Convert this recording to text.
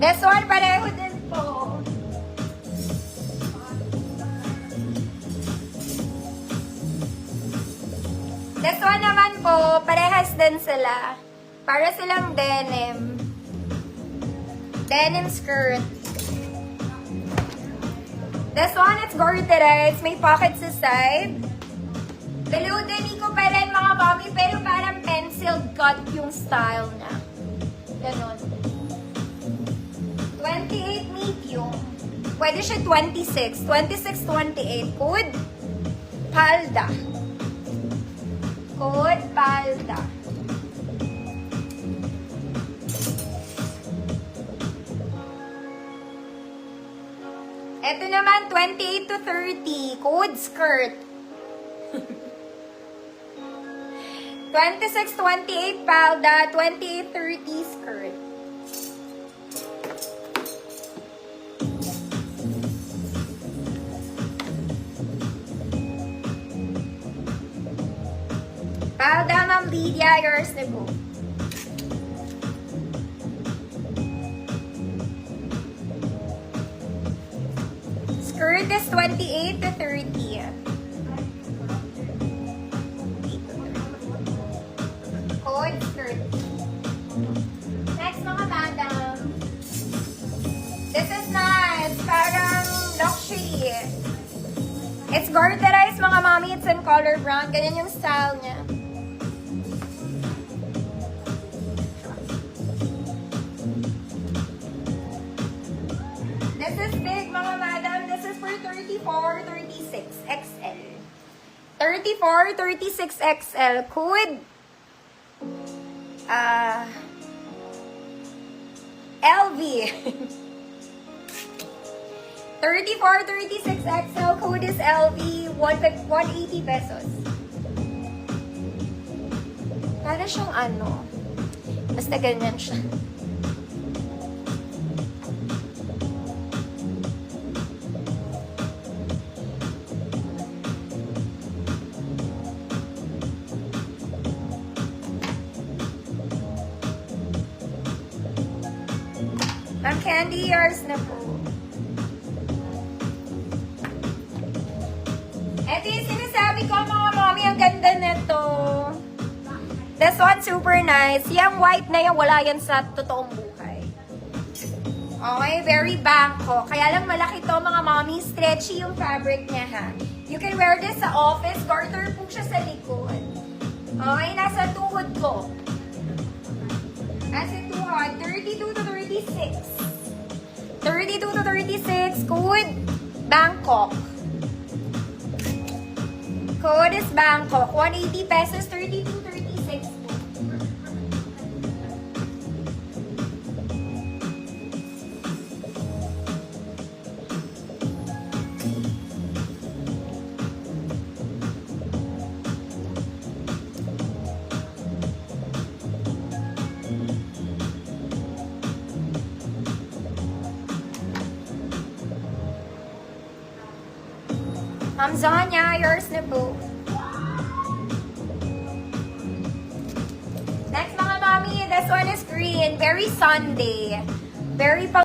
This one, pareho din po. This one naman po, parehas din sila. Para silang denim. Denim skirt. This one, it's garterized. May pocket sa side. Below the ko pa rin mga mommy, pero parang pencil cut yung style na. Ganon. 28 medium. Pwede siya 26. 26, 28. Code Palda. Code Palda. Ito naman, 28 to 30. Code skirt. 26, 28 palda, 28, 30 skirt. Palda, Ma'am Lydia, yours na po. Skirt is 28 to 30. Code skirt. Next, mga madam. This is nice. Parang luxury. It's garterized, mga mommy. It's in color brown. Ganyan yung style niya. This is big, mga madam. This is for 34, 36 XL. 34, 36 XL. Code LV. 34, 36 XL. Code is LV. 180 pesos. Para siyang ano. Basta ganyan siya. Ma'am Candy, yours na po. Ito yung sinasabi ko, mga mommy, ang ganda nito. This one, super nice. Yung white na yan, wala yan sa totoong buhay. Okay, very Bangkok. Kaya lang malaki to, mga mommy. Stretchy yung fabric niya, ha. You can wear this sa office. Garter po siya sa likod. Okay, nasa tuhod ko. Nasa tuhod. 32 to 36. 32 to 36. Code Bangkok. Code is Bangkok. 180 pesos. 32, 36. Ma'am Zanya, yours na po. Next, mga mommy, this one is green. Very Sunday. Very